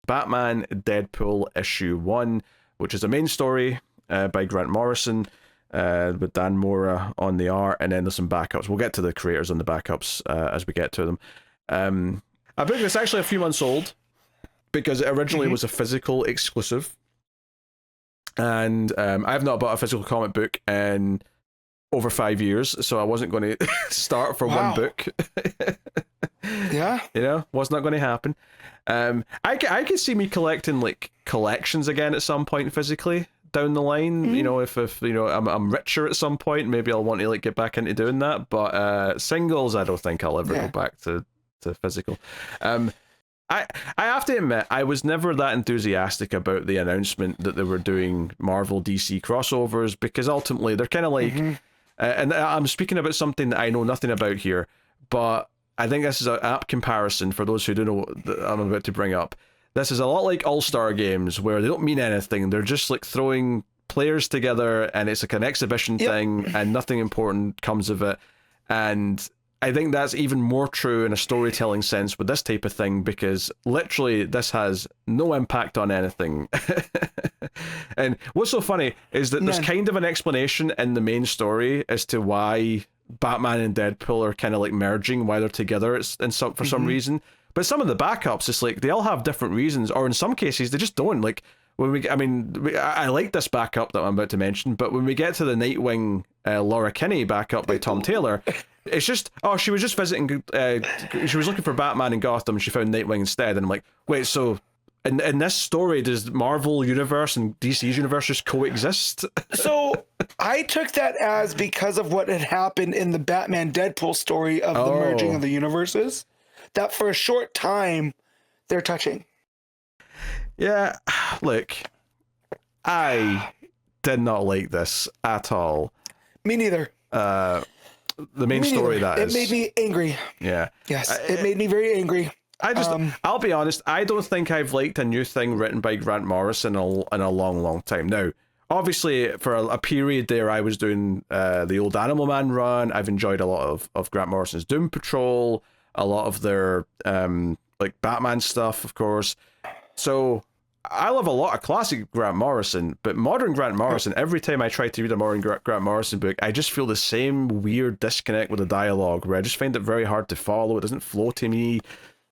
Batman Deadpool issue 1, which is a main story by Grant Morrison, with Dan Mora on the art, and then there's some backups. We'll get to the creators on the backups as we get to them. A book that's actually a few months old, because it originally was a physical exclusive, and I've not bought a physical comic book in over 5 years, so I wasn't going to start for one book. Yeah, you know, was not going to happen. I could see me collecting like collections again at some point physically down the line. You know, if you know I'm richer at some point, maybe I'll want to like get back into doing that. But singles, I don't think I'll ever go back to physical. I have to admit, I was never that enthusiastic about the announcement that they were doing Marvel DC crossovers, because ultimately they're kind of like, and I'm speaking about something that I know nothing about here, but I think this is an apt comparison for those who don't know what I'm about to bring up. This is a lot like All-Star games, where they don't mean anything. They're just like throwing players together, and it's like an exhibition thing, and nothing important comes of it. And I think that's even more true in a storytelling sense with this type of thing, because literally this has no impact on anything. And what's so funny is that there's kind of an explanation in the main story as to why Batman and Deadpool are kind of like merging, why they're together for some reason. But some of the backups, it's like they all have different reasons, or in some cases they just don't. Like I like this backup that I'm about to mention, but when we get to the Nightwing Laura Kinney backup by Tom Taylor, it's just, she was just visiting, she was looking for Batman in Gotham, and she found Nightwing instead. And I'm like, wait, so in this story, does Marvel Universe and DC's universe just coexist? So I took that as because of what had happened in the Batman Deadpool story of the merging of the universes, that for a short time they're touching. Yeah, look, I did not like this at all. Me neither. The main story, that is. It made me angry. Yeah. Yes, it made me very angry. I'll be honest, I don't think I've liked a new thing written by Grant Morrison in a long, long time. Now, obviously, for a period there, I was doing the old Animal Man run. I've enjoyed a lot of Grant Morrison's Doom Patrol, a lot of their like Batman stuff, of course. So I love a lot of classic Grant Morrison, but modern Grant Morrison, every time I try to read a modern Grant Morrison book, I just feel the same weird disconnect with the dialogue, where I just find it very hard to follow. It doesn't flow to me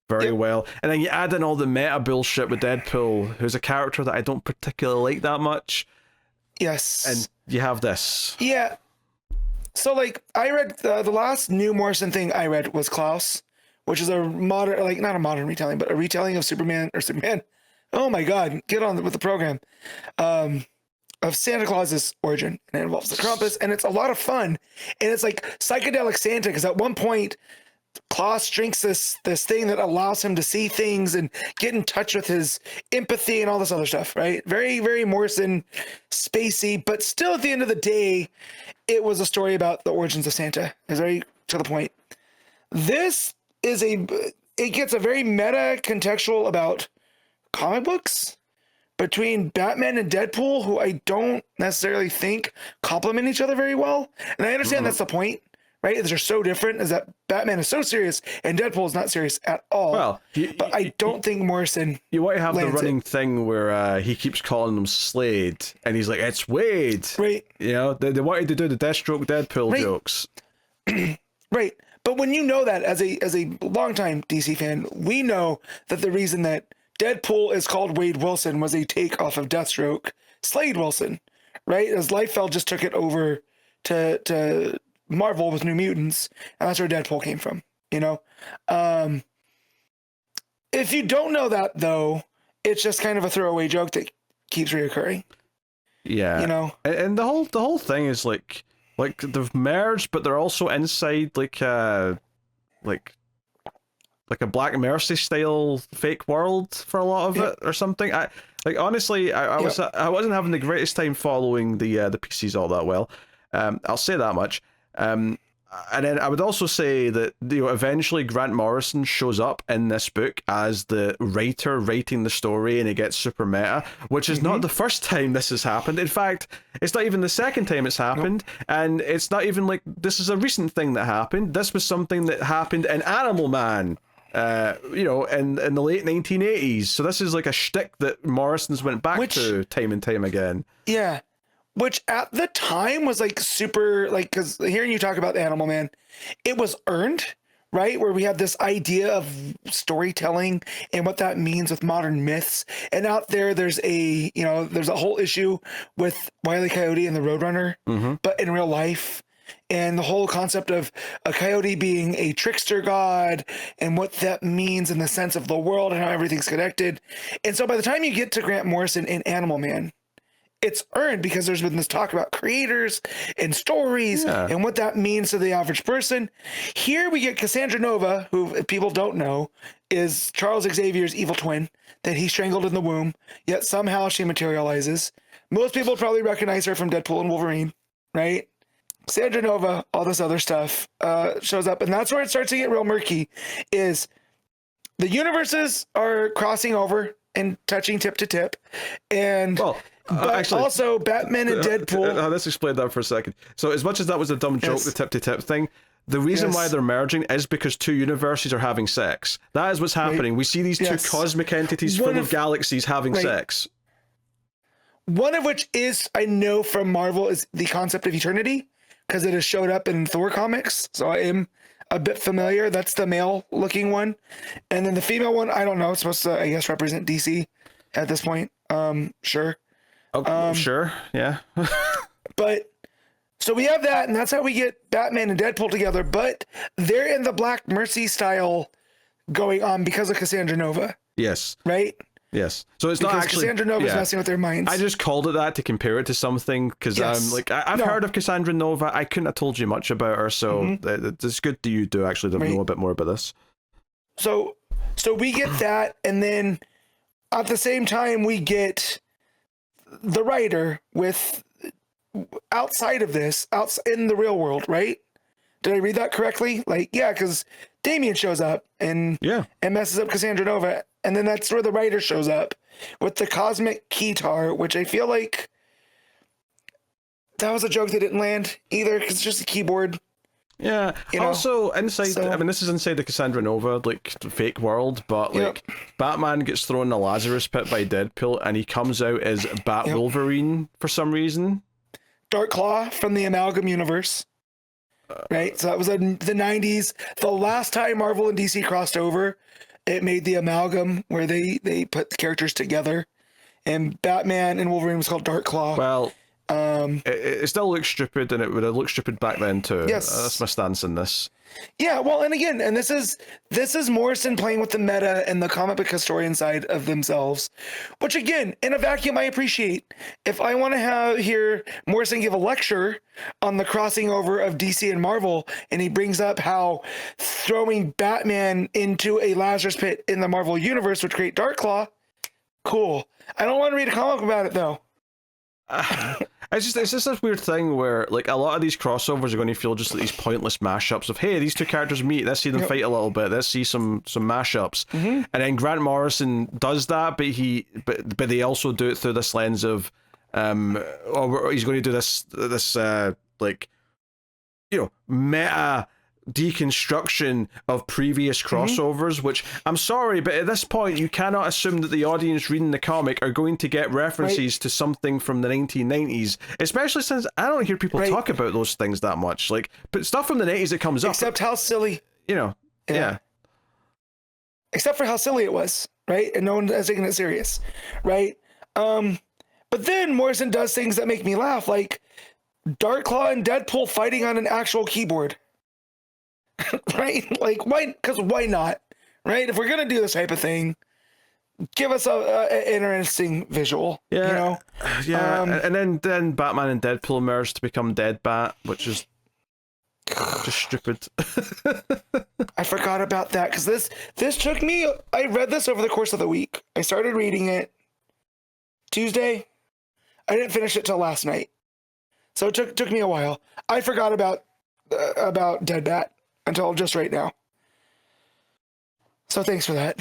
very well. And then you add in all the meta bullshit with Deadpool, who's a character that I don't particularly like that much. Yes. And you have this. Yeah. So, like, I read the last new Morrison thing I read was Klaus, which is a modern, like, not a modern retelling, but a retelling of Superman. Oh my God, get on with the program. Of Santa Claus's origin. And it involves the Krampus, and it's a lot of fun. And it's like psychedelic Santa, because at one point, Klaus drinks this thing that allows him to see things and get in touch with his empathy and all this other stuff, right? Very, very Morrison, spacey, but still at the end of the day, it was a story about the origins of Santa. It's very to the point. This is it gets a very meta contextual about comic books between Batman and Deadpool, who I don't necessarily think complement each other very well. And I understand that's the point, right? They're so different, is that Batman is so serious and Deadpool is not serious at all. Well, but I don't think Morrison. You want to have the running thing where he keeps calling him Slade, and he's like, "It's Wade." Right. You know, they wanted to do the Deathstroke Deadpool jokes. Right. But when you know that as a longtime DC fan, we know that the reason that Deadpool is called Wade Wilson was a take off of Deathstroke, Slade Wilson, right? As Liefeld just took it over to Marvel with New Mutants, and that's where Deadpool came from, you know? If you don't know that, though, it's just kind of a throwaway joke that keeps reoccurring. Yeah. You know? And the whole thing is like they've merged, but they're also inside like a Black Mercy style fake world for a lot of it or something. Honestly, I wasn't having the greatest time following the PCs all that well. I'll say that much. And then I would also say that eventually Grant Morrison shows up in this book as the writer writing the story, and it gets super meta, which is not the first time this has happened. In fact, it's not even the second time it's happened, and it's not even like this is a recent thing that happened. This was something that happened in Animal Man. you know, in the late 1980s. So this is like a shtick that Morrison's went back to time and time again. Yeah. Which at the time was like super, like, because hearing you talk about Animal Man, it was earned, right? Where we had this idea of storytelling and what that means with modern myths. And out there's a whole issue with Wile E. Coyote and the Roadrunner, but in real life. And the whole concept of a coyote being a trickster god and what that means in the sense of the world and how everything's connected. And so by the time you get to Grant Morrison in Animal Man, it's earned because there's been this talk about creators and stories and what that means to the average person. Here we get Cassandra Nova, who, if people don't know, is Charles Xavier's evil twin that he strangled in the womb, yet somehow she materializes. Most people probably recognize her from Deadpool and Wolverine, right? Cassandra Nova, all this other stuff shows up. And that's where it starts to get real murky, is the universes are crossing over and touching tip to tip. And... but actually, also Batman and Deadpool. Let's explain that for a second. So as much as that was a dumb joke, the tip-to-tip thing, the reason why they're merging is because two universes are having sex. That is what's happening. We see these two cosmic entities full of galaxies having sex. One of which is, I know from Marvel, is the concept of eternity, because it has showed up in Thor comics. So I am a bit familiar. That's the male-looking one. And then the female one, I don't know. It's supposed to, I guess, represent DC at this point. Sure. Oh, sure, yeah. But so we have that, and that's how we get Batman and Deadpool together. But they're in the Black Mercy style going on because of Cassandra Nova. Yes. Right? Yes. So it's because not actually Cassandra Nova's messing with their minds. I just called it that to compare it to something because I've heard of Cassandra Nova. I couldn't have told you much about her, so it's good that you do actually know a bit more about this. So we get that, and then at the same time we get the writer with outside of this, in the real world, right? Did I read that correctly? Like, yeah, because Damian shows up and messes up Cassandra Nova, and then that's where the writer shows up with the cosmic keytar, which I feel like that was a joke that didn't land either, because it's just a keyboard. Yeah. Also, inside, I mean, this is inside the Cassandra Nova, like, fake world, but, like, Batman gets thrown in a Lazarus pit by Deadpool, and he comes out as Wolverine for some reason. Dark Claw from the Amalgam universe. Right? So that was in the 90s. The last time Marvel and DC crossed over, it made the Amalgam, where they put the characters together. And Batman and Wolverine was called Dark Claw. Well... it still looks stupid, and it would have looked stupid back then too. Yes, that's my stance in this. Yeah, well, and again, and this is Morrison playing with the meta and the comic book historian side of themselves, which again, in a vacuum, I appreciate. If I want to hear Morrison give a lecture on the crossing over of DC and Marvel, and he brings up how throwing Batman into a Lazarus pit in the Marvel universe would create Dark Claw, cool. I don't want to read a comic about it though. It's just this weird thing where, like, a lot of these crossovers are going to feel just like these pointless mashups of, hey, these two characters meet, let's see them fight a little bit, let's see some mashups. And then Grant Morrison does that, but they also do it through this lens of he's going to do this like, you know, meta deconstruction of previous crossovers, which, I'm sorry, but at this point you cannot assume that the audience reading the comic are going to get references to something from the 1990s, especially since I don't hear people talk about those things that much. Like, but stuff from the 90s that comes up, except how silly, you know, except for how silly it was, right? And no one is taking it serious, right? But then Morrison does things that make me laugh, like Darkclaw and Deadpool fighting on an actual keyboard. Right? Like, why? Because why not? Right? If we're gonna do this type of thing, give us an interesting visual. Yeah, you know? Yeah. And then Batman and Deadpool merged to become Dead Bat, which is just stupid. I forgot about that, because this took me. I read this over the course of the week. I started reading it Tuesday. I didn't finish it till last night, so it took me a while. I forgot about Dead Bat until just right now. So thanks for that.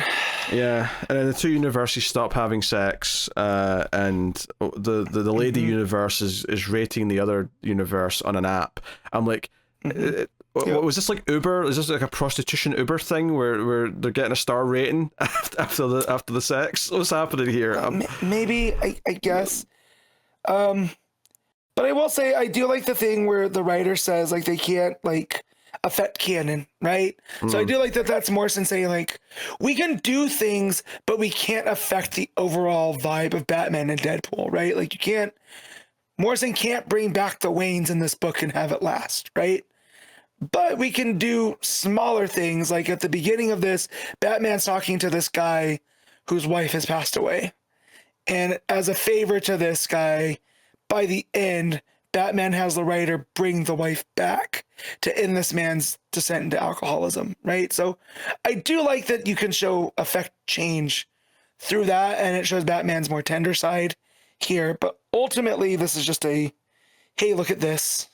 Yeah, and then the two universes stop having sex, and the lady universe is rating the other universe on an app. I'm like, What was this, like Uber? Is this like a prostitution Uber thing where they're getting a star rating after the sex? What's happening here? Maybe I guess. But I will say I do like the thing where the writer says like they can't like affect canon, right? So I do like that. That's Morrison saying like we can do things, but we can't affect the overall vibe of Batman and Deadpool, right? Like you can't. Morrison can't bring back the Waynes in this book and have it last, right? But we can do smaller things. Like at the beginning of this, Batman's talking to this guy whose wife has passed away. And as a favor to this guy, by the end, Batman has the writer bring the wife back to end this man's descent into alcoholism, right? So I do like that you can show affect change through that, and it shows Batman's more tender side here. But ultimately, this is just a, hey, look at this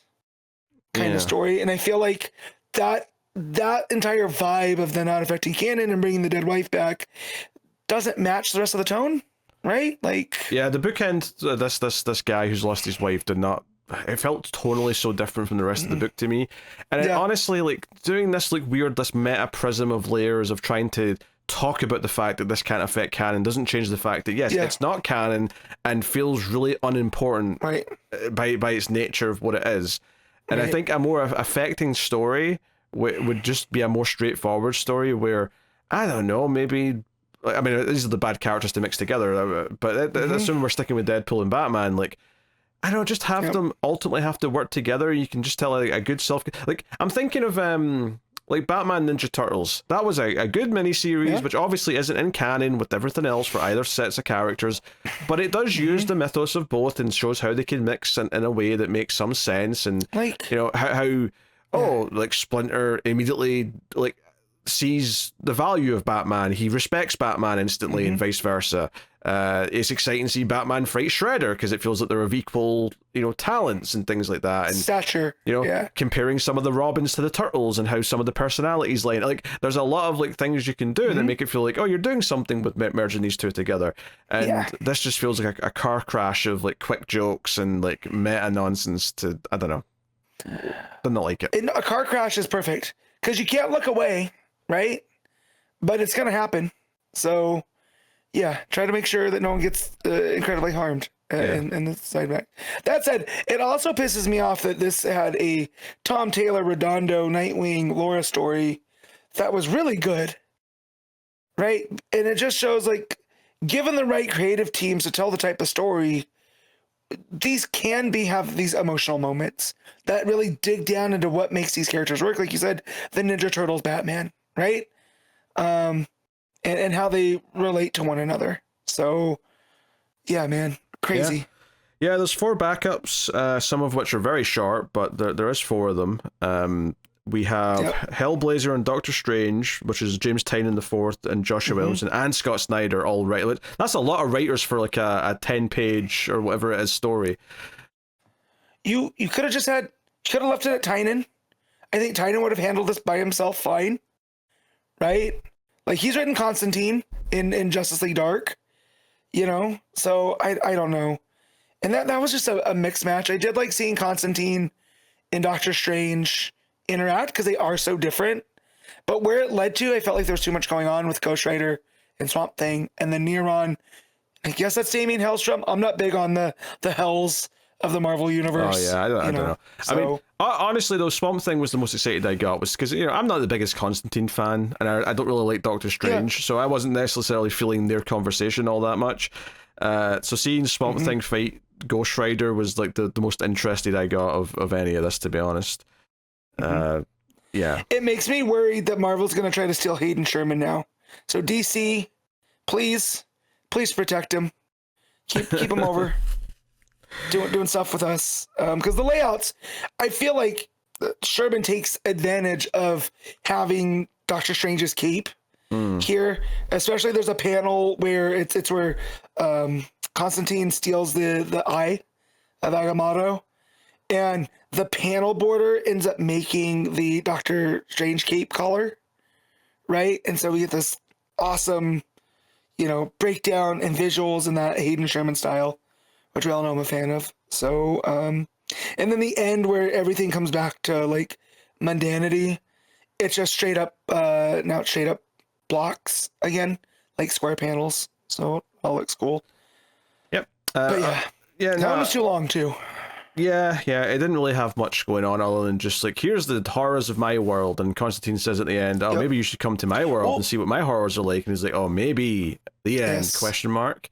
kind of story. And I feel like that entire vibe of the not affecting canon and bringing the dead wife back doesn't match the rest of the tone, right? Like, yeah, the bookend, this guy who's lost his wife did not. It felt totally so different from the rest of the book to me, and it, honestly, like doing this like weird, this meta prism of layers of trying to talk about the fact that this can't affect canon doesn't change the fact that yes, it's not canon and feels really unimportant, right, by its nature of what it is. And I think a more affecting story would just be a more straightforward story where, I don't know, maybe, I mean, these are the bad characters to mix together, but assuming we're sticking with Deadpool and Batman, like, I don't know, just have them ultimately have to work together. You can just tell like, a good like, I'm thinking of, like Batman Ninja Turtles. That was a good miniseries, which obviously isn't in canon with everything else for either sets of characters, but it does use the mythos of both and shows how they can mix in a way that makes some sense. And, like, you know, how like Splinter immediately, like, sees the value of Batman. He respects Batman instantly and vice versa. It's exciting to see Batman fight Shredder because it feels like they're of equal, you know, talents and things like that. And stature, you know, comparing some of the Robins to the Turtles and how some of the personalities line. Like, there's a lot of like things you can do that make it feel like, oh, you're doing something with merging these two together. And this just feels like a car crash of like quick jokes and like meta nonsense. To I don't know, didn't like it. A car crash is perfect because you can't look away, right? But it's gonna happen. So. Yeah, try to make sure that no one gets incredibly harmed in the side back. That said, it also pisses me off that this had a Tom Taylor Redondo Nightwing Laura story that was really good, right? And it just shows, like, given the right creative teams to tell the type of story, these can have these emotional moments that really dig down into what makes these characters work. Like you said, the Ninja Turtles Batman, right? And how they relate to one another. So, yeah, man, crazy. Yeah, there's 4 backups, some of which are very short, but there is 4 of them. We have Hellblazer and Doctor Strange, which is James Tynion the Fourth and Joshua Williamson and Scott Snyder all write. That's a lot of writers for like a 10-page or whatever it is story. You could have just should have left it at Tynion. I think Tynion would have handled this by himself fine, right? Like, he's written Constantine in Justice League Dark, you know? So, I don't know. And that was just a mixed match. I did like seeing Constantine and Doctor Strange interact because they are so different. But where it led to, I felt like there was too much going on with Ghost Rider and Swamp Thing. And then Neron, I guess that's Damien Hellstrom. I'm not big on the hells of the Marvel Universe. Oh, yeah, I don't know. So, I mean, honestly, though, Swamp Thing was the most excited I got, was because, you know, I'm not the biggest Constantine fan, and I don't really like Doctor Strange, so I wasn't necessarily feeling their conversation all that much. So seeing Swamp Thing fight Ghost Rider was, like, the most interested I got of any of this, to be honest. Yeah. It makes me worried that Marvel's going to try to steal Hayden Sherman now. So DC, please protect him. Keep him over. Doing stuff with us, because the layouts, I feel like Sherman takes advantage of having Doctor Strange's cape here. Especially, there's a panel where it's where Constantine steals the eye of Agamotto, and the panel border ends up making the Doctor Strange cape collar, right? And so we get this awesome, you know, breakdown and visuals in that Hayden Sherman style, which we all know I'm a fan of. So, and then the end where everything comes back to, like, mundanity. It's just straight up, now it's straight up blocks again, like square panels. So it all looks cool. Yep. But that one was too long too. Yeah, it didn't really have much going on other than just like, here's the horrors of my world, and Constantine says at the end, oh, maybe you should come to my world and see what my horrors are like, and he's like, oh, maybe the end, question mark.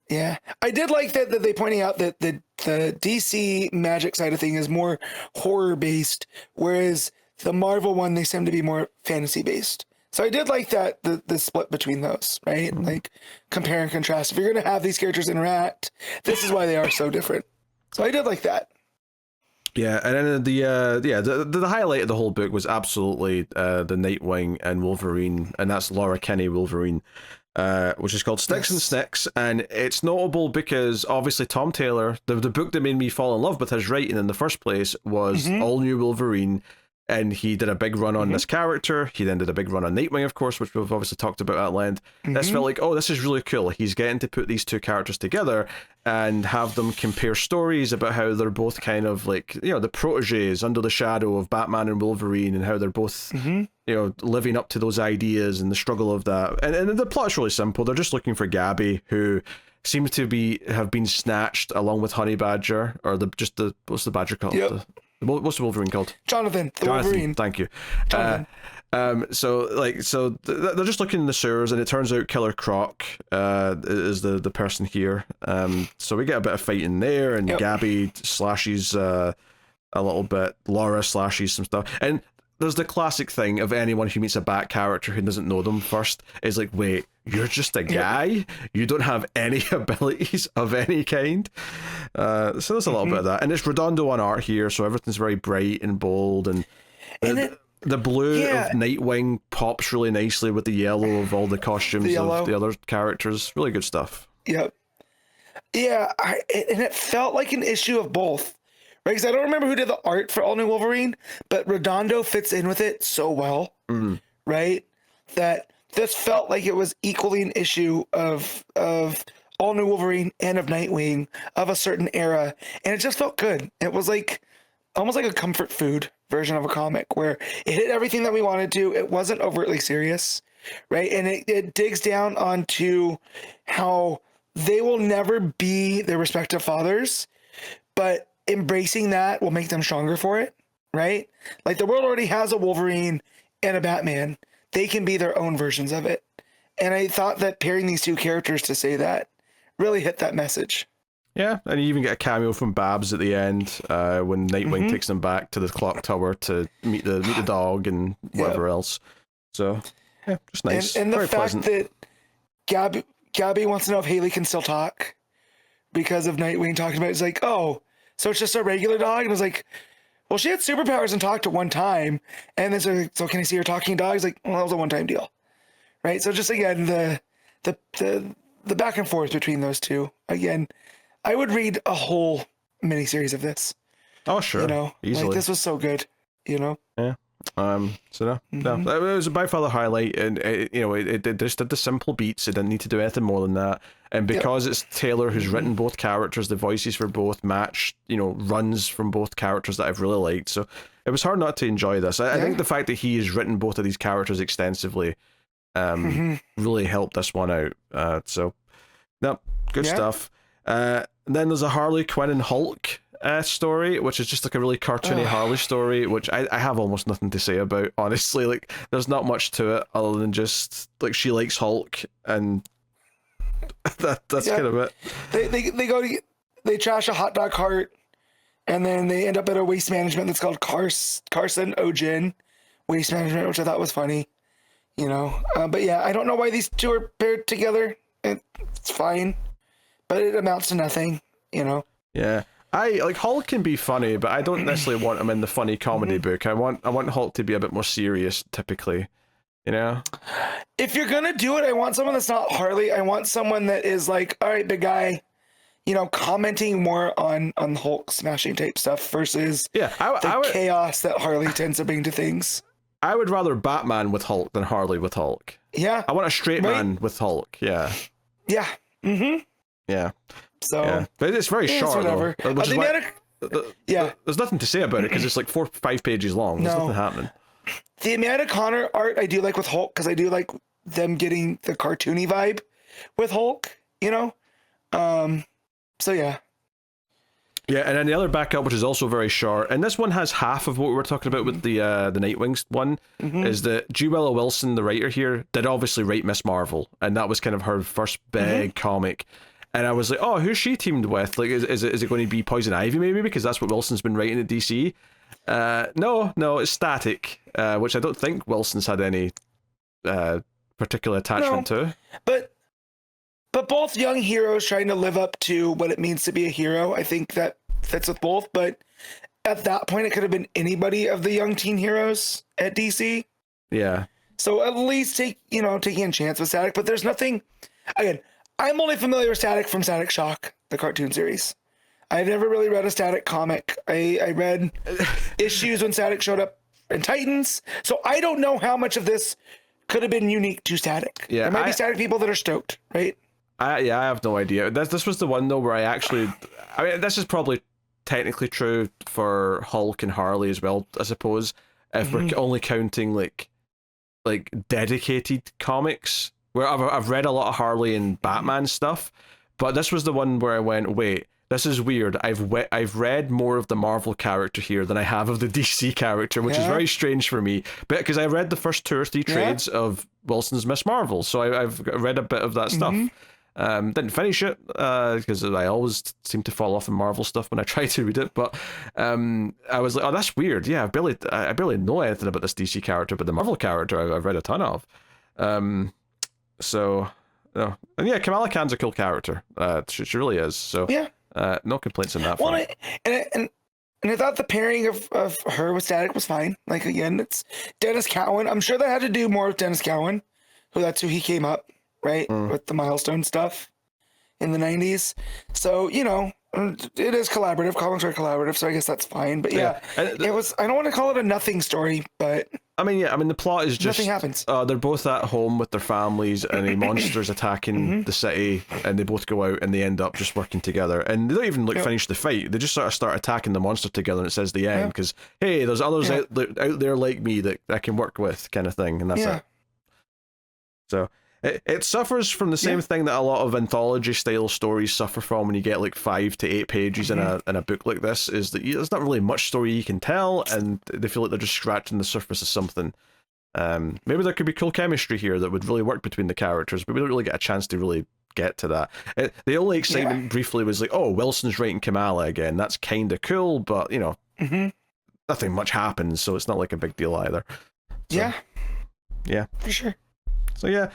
Yeah, I did like that they pointing out that the DC magic side of thing is more horror based, whereas the Marvel one, they seem to be more fantasy based. So I did like that, the split between those, right? Like compare and contrast. If you're going to have these characters interact, this is why they are so different. So I did like that. Yeah, and then the highlight of the whole book was absolutely the Nightwing and Wolverine, and that's Laura Kinney Wolverine, which is called Sticks and Sticks, and it's notable because obviously Tom Taylor, the book that made me fall in love with his writing in the first place was All New Wolverine, and he did a big run on this character. He then did a big run on Nightwing, of course, which we've obviously talked about at length. This felt like, oh, this is really cool. He's getting to put these two characters together and have them compare stories about how they're both kind of like, you know, the proteges under the shadow of Batman and Wolverine, and how they're both, you know, living up to those ideas and the struggle of that. And the plot's really simple. They're just looking for Gabby, who seems to have been snatched along with Honey Badger, or what's the Badger called? What's the Wolverine called? Jonathan, Wolverine. Thank you. Jonathan. So they're just looking in the sewers, and it turns out Killer Croc is the person here. So we get a bit of fighting there, and Gabby slashes a little bit. Laura slashes some stuff, and there's the classic thing of anyone who meets a Bat character who doesn't know them first is like, wait, you're just a guy? You don't have any abilities of any kind? So there's a little bit of that. And it's Redondo on art here, so everything's very bright and bold, and the blue of Nightwing pops really nicely with the yellow of all the costumes of the other characters. Really good stuff. Yep. Yeah, and it felt like an issue of both. Right, because I don't remember who did the art for All New Wolverine, but Redondo fits in with it so well, right? That this felt like it was equally an issue of All New Wolverine and of Nightwing of a certain era, and it just felt good. It was like almost like a comfort food version of a comic where it hit everything that we wanted to. It wasn't overtly serious, right? And it digs down onto how they will never be their respective fathers, but embracing that will make them stronger for it, right? Like the world already has a Wolverine and a Batman. They can be their own versions of it. And I thought that pairing these two characters to say that really hit that message. Yeah, and you even get a cameo from Babs at the end when Nightwing takes them back to the clock tower to meet the dog and whatever else. So, yeah, just nice. And the very fact pleasant. that Gabby wants to know if Haley can still talk because of Nightwing talking about it. It's like, oh, so it's just a regular dog? And I was like, well, she had superpowers and talked at one time. And then so can I see her talking dog? He's like, well, that was a one-time deal. Right? So just again, the back and forth between those two. Again, I would read a whole miniseries of this. Oh, sure. You know, easily. Like this was so good, you know? Yeah. So no, it was by far the highlight, and it just did the simple beats. It didn't need to do anything more than that. And because it's Taylor who's written both characters, the voices for both match, runs from both characters that I've really liked. So it was hard not to enjoy this. I think the fact that he has written both of these characters extensively, really helped this one out. So, no, good stuff. Then there's a Harley Quinn and Hulk story, which is just like a really cartoony Harley story, which I have almost nothing to say about, honestly. Like, there's not much to it other than just like she likes Hulk, and that's kind of it. They trash a hot dog cart, and then they end up at a waste management that's called Carson Ogen Waste Management, which I thought was funny, but yeah, I don't know why these two are paired together. It's fine, but it amounts to nothing, Yeah. Hulk can be funny, but I don't necessarily want him in the funny comedy book. I want Hulk to be a bit more serious, typically. If you're gonna do it, I want someone that's not Harley. I want someone that is like, all right, big guy, commenting more on Hulk smashing type stuff versus the chaos that Harley tends to bring to things. I would rather Batman with Hulk than Harley with Hulk. Yeah. I want a straight man with Hulk. Yeah. Yeah. Yeah. So, but it's very short. Whatever. There's nothing to say about it because it's like 4 or 5 pages long. There's nothing happening. The Amanda Connor art I do like with Hulk because I do like them getting the cartoony vibe with Hulk, you know? So yeah. Yeah, and then the other backup, which is also very short, and this one has half of what we were talking about with the Nightwings one, is that G. Willow Wilson, the writer here, did obviously write Miss Marvel, and that was kind of her first big comic. And I was like, oh, who's she teamed with? Like, is it going to be Poison Ivy maybe, because that's what Wilson's been writing at DC? No, it's Static, which I don't think Wilson's had any particular attachment to. But both young heroes trying to live up to what it means to be a hero, I think that fits with both. But at that point, it could have been anybody of the young teen heroes at DC. Yeah. So at least taking a chance with Static. But there's nothing. Again, I'm only familiar with Static from Static Shock, the cartoon series. I've never really read a Static comic. I read issues when Static showed up in Titans. So I don't know how much of this could have been unique to Static. Yeah, there might be Static people that are stoked, right? I have no idea. This was the one though where I mean, this is probably technically true for Hulk and Harley as well, I suppose. If we're only counting like dedicated comics, where I've read a lot of Harley and Batman stuff, but this was the one where I went, wait, this is weird. I've read more of the Marvel character here than I have of the DC character, which is very strange for me. But because I read the first 2 or 3 trades of Wilson's Miss Marvel, so I've read a bit of that stuff. Didn't finish it because I always seem to fall off in Marvel stuff when I try to read it. But I was like, oh, that's weird. Yeah, I barely know anything about this DC character, but the Marvel character I've read a ton of. So, and yeah, Kamala Khan's a cool character. She really is. So no complaints on that front. And I thought the pairing of her with Static was fine. Like, again, it's Dennis Cowan. I'm sure that had to do more with Dennis Cowan, that's who he came up, right, with the Milestone stuff in the 90s. So, it is collaborative. Comics are collaborative, so I guess that's fine. But it was, I don't want to call it a nothing story, but I mean, the plot is just nothing happens. They're both at home with their families, and a monster's attacking the city, and they both go out and they end up just working together. And they don't even finish the fight. They just sort of start attacking the monster together, and it says the end because hey, there's others out there like me that I can work with, kind of thing, and that's it. So it suffers from the same thing that a lot of anthology style stories suffer from when you get like 5 to 8 pages in a book like this, is that there's not really much story you can tell, and they feel like they're just scratching the surface of something. Maybe there could be cool chemistry here that would really work between the characters, but we don't really get a chance to really get to that. The only excitement briefly was like, oh, Wilson's writing Kamala again. That's kind of cool, but nothing much happens, so it's not like a big deal either. So, yeah, for sure. So yeah,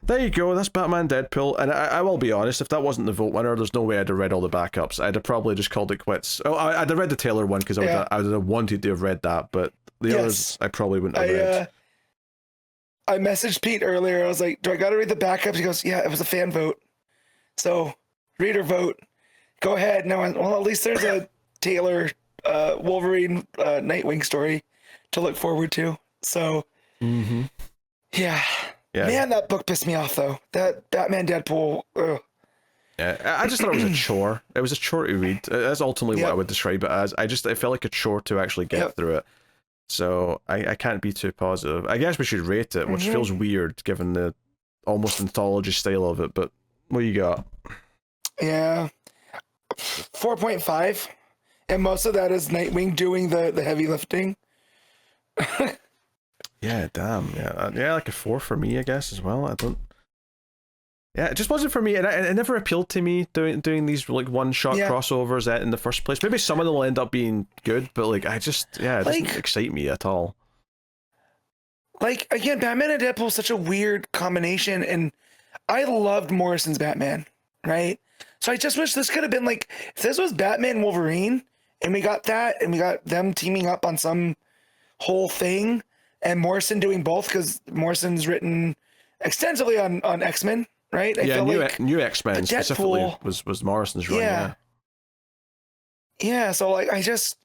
there you go. That's Batman Deadpool. And I will be honest, if that wasn't the vote winner, there's no way I'd have read all the backups. I'd have probably just called it quits. Oh, I'd have read the Taylor one because I would have wanted to have read that, but the others I probably wouldn't have read. I messaged Pete earlier. I was like, do I got to read the backups? He goes, yeah, it was a fan vote. So, reader vote. Go ahead. Now, well, at least there's a Taylor Wolverine Nightwing story to look forward to. So, yeah. Man, that book pissed me off, though. That Batman Deadpool. Ugh. Yeah, I just thought it was a chore. It was a chore to read. That's ultimately what I would describe it as. It felt like a chore to actually get through it. So I can't be too positive. I guess we should rate it, which feels weird given the almost anthology style of it. But what you got? Yeah, 4.5, and most of that is Nightwing doing the heavy lifting. Yeah, damn. Yeah, like a 4 for me, I guess, as well. Yeah, it just wasn't for me, and it never appealed to me doing these like one-shot crossovers in the first place. Maybe some of them will end up being good, but like it doesn't excite me at all. Like, again, Batman and Deadpool is such a weird combination, and I loved Morrison's Batman, right? So I just wish this could have been like, if this was Batman Wolverine, and we got that, and we got them teaming up on some whole thing, and Morrison doing both, because Morrison's written extensively on X-Men, right? I feel like new X-Men specifically was Morrison's run. Yeah, so like it's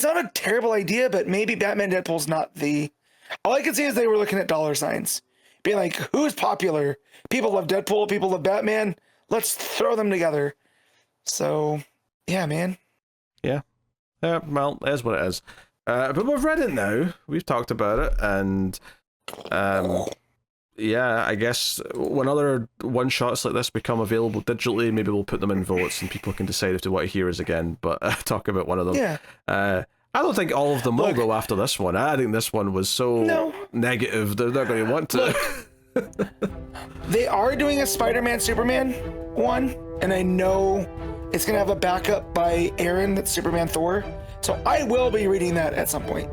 not a terrible idea, but maybe Batman Deadpool's not all I can see is they were looking at dollar signs, being like, who's popular? People love Deadpool, people love Batman, let's throw them together. So Yeah, man. Yeah. Well, it is what it is. But we've read it now. We've talked about it, and yeah, I guess when other one-shots like this become available digitally, maybe we'll put them in votes, and people can decide if they want to hear us again. But talk about one of them. Yeah. I don't think all of them will go after this one. I think this one was so negative they're not going to want to. They are doing a Spider-Man Superman one, and I know it's going to have a backup by Aaron that's Superman Thor. So I will be reading that at some point.